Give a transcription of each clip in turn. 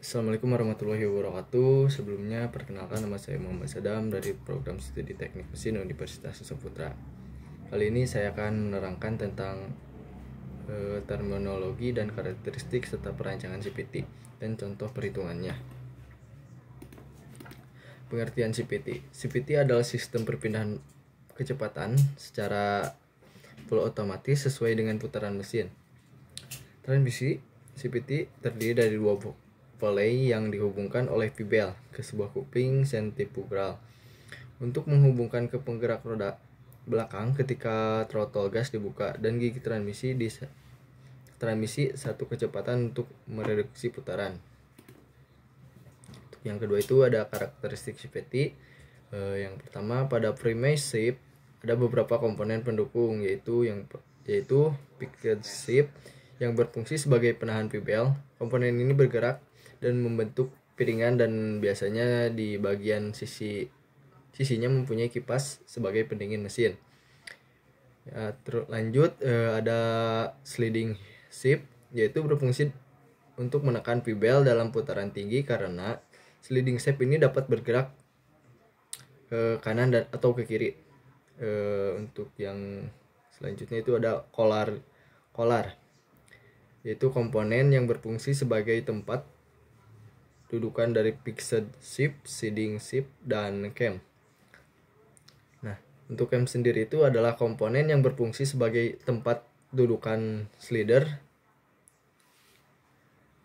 Assalamualaikum warahmatullahi wabarakatuh. Sebelumnya perkenalkan, nama saya Muhammad Sadam dari program studi teknik mesin Universitas Putra. Kali ini saya akan menerangkan tentang terminologi dan karakteristik serta perancangan CPT dan contoh perhitungannya. Pengertian CPT. CPT adalah sistem perpindahan kecepatan secara full otomatis sesuai dengan putaran mesin. Transmisi CPT terdiri dari dua relay yang dihubungkan oleh V-bel ke sebuah kupling sentrifugal untuk menghubungkan ke penggerak roda belakang ketika throttle gas dibuka dan gigi transmisi satu kecepatan untuk mereduksi putaran. Yang kedua itu ada karakteristik CVT. Yang pertama, pada premise shape ada beberapa komponen pendukung yaitu picket shape yang berfungsi sebagai penahan V-bel. Komponen ini bergerak dan membentuk piringan dan biasanya di bagian sisinya mempunyai kipas sebagai pendingin mesin. Ya, lanjut ada sliding shape yaitu berfungsi untuk menekan V-bel dalam putaran tinggi karena sliding shape ini dapat bergerak ke kanan atau ke kiri. Untuk yang selanjutnya itu ada collar yaitu komponen yang berfungsi sebagai tempat dudukan dari fixed shape, sliding shape, dan cam. Nah, untuk cam sendiri itu adalah komponen yang berfungsi sebagai tempat dudukan slider.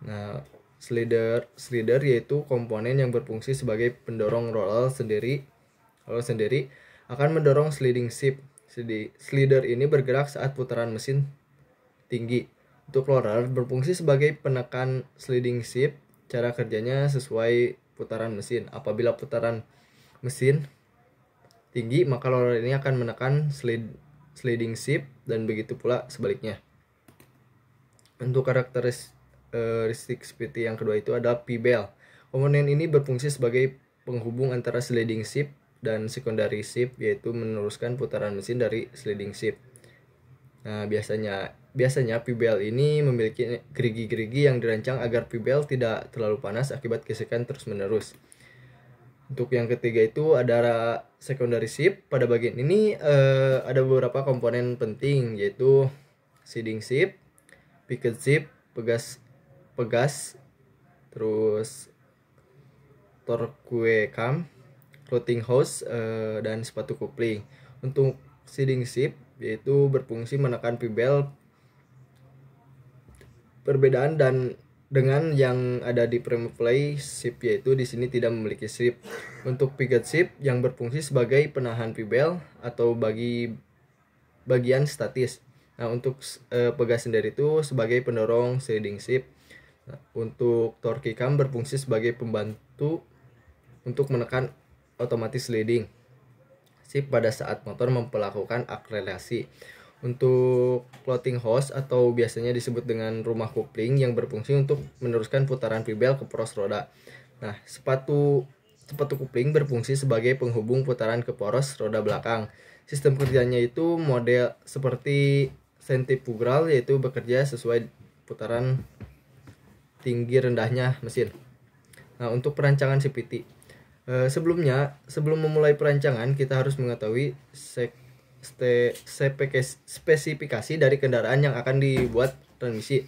Nah, slider yaitu komponen yang berfungsi sebagai pendorong roller sendiri akan mendorong sliding shape. Slider ini bergerak saat putaran mesin tinggi. Untuk roller berfungsi sebagai penekan sliding shape. Cara kerjanya sesuai putaran mesin. Apabila putaran mesin tinggi, maka roller ini akan menekan sliding shape dan begitu pula sebaliknya. Untuk karakteristik seperti yang kedua itu ada V-bel. Komponen ini berfungsi sebagai penghubung antara sliding shape dan secondary shape, yaitu meneruskan putaran mesin dari sliding shape. Nah, biasanya V-bel ini memiliki gerigi-gerigi yang dirancang agar V-bel tidak terlalu panas akibat gesekan terus-menerus. Untuk yang ketiga itu ada secondary shape. Pada bagian ini ada beberapa komponen penting yaitu seeding shape, picket shape, pegas, terus torque cam, routing hose, dan sepatu kupling. Untuk seeding shape yaitu berfungsi menekan V-bel. Perbedaan dengan yang ada di play shape yaitu di sini tidak memiliki shape. Untuk picket shape yang berfungsi sebagai penahan V-bel atau bagian statis. Nah, untuk pegas sendiri itu sebagai pendorong sliding shape. Nah, untuk torque cam berfungsi sebagai pembantu untuk menekan otomatis sliding shape pada saat motor memperlakukan akselerasi. Untuk floating hose atau biasanya disebut dengan rumah kupling yang berfungsi untuk meneruskan putaran V-bel ke poros roda. Nah, sepatu kupling berfungsi sebagai penghubung putaran ke poros roda belakang. Sistem kerjanya itu model seperti sentrifugal yaitu bekerja sesuai putaran tinggi rendahnya mesin. Nah, untuk perancangan CVT. Sebelum memulai perancangan kita harus mengetahui spesifikasi dari kendaraan yang akan dibuat transmisi.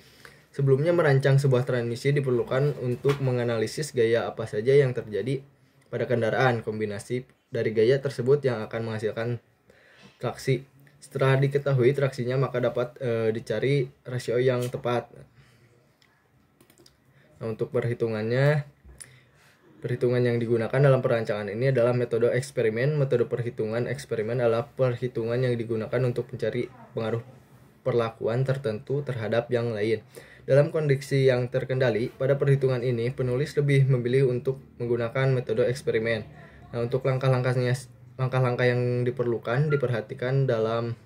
Sebelumnya merancang sebuah transmisi diperlukan untuk menganalisis gaya apa saja yang terjadi pada kendaraan, kombinasi dari gaya tersebut yang akan menghasilkan traksi. Setelah diketahui traksinya, maka dapat dicari rasio yang tepat. Nah, untuk perhitungan yang digunakan dalam perancangan ini adalah metode eksperimen. Metode perhitungan eksperimen adalah perhitungan yang digunakan untuk mencari pengaruh perlakuan tertentu terhadap yang lain. Dalam kondisi yang terkendali, pada perhitungan ini penulis lebih memilih untuk menggunakan metode eksperimen. Nah, untuk langkah-langkah yang diperhatikan dalam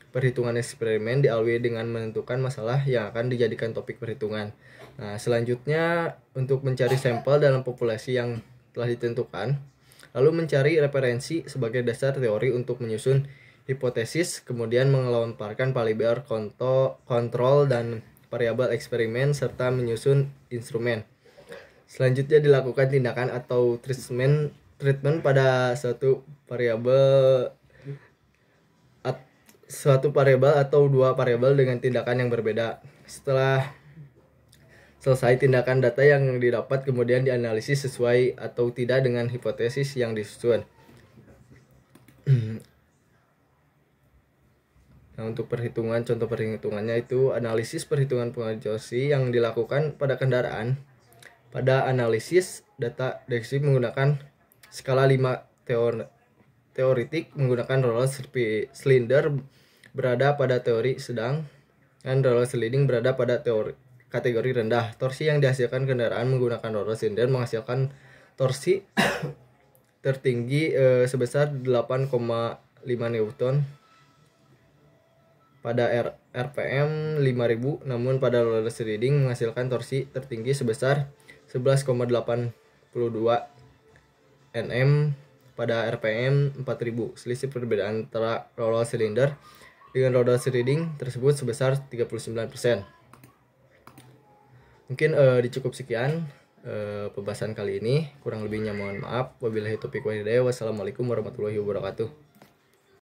perhitungan eksperimen diawali dengan menentukan masalah yang akan dijadikan topik perhitungan. Nah, selanjutnya untuk mencari sampel dalam populasi yang telah ditentukan, lalu mencari referensi sebagai dasar teori untuk menyusun hipotesis, kemudian melontarkan parameter kontrol dan variabel eksperimen serta menyusun instrumen. Selanjutnya dilakukan tindakan atau treatment pada suatu variabel atau dua variabel dengan tindakan yang berbeda. Setelah selesai tindakan, data yang didapat kemudian dianalisis sesuai atau tidak dengan hipotesis yang disusun. Nah, untuk contoh perhitungannya itu analisis perhitungan pengaruh Joshi yang dilakukan pada kendaraan. Pada analisis data deteksi menggunakan skala 5 teoritik menggunakan roller cylinder berada pada teori sedang dan roller sliding berada pada kategori rendah. Torsi yang dihasilkan kendaraan menggunakan roller cylinder menghasilkan torsi tertinggi sebesar 8,5 Newton pada RPM 5000, namun pada roller sliding menghasilkan torsi tertinggi sebesar 11,82 Nm pada RPM 4000. Selisih perbedaan antara roller cylinder dengan roller sliding tersebut sebesar 39%. Mungkin dicukup sekian pembahasan kali ini. Kurang lebihnya mohon maaf. Wabillahi taufiq wal hidayah. Wassalamualaikum warahmatullahi wabarakatuh.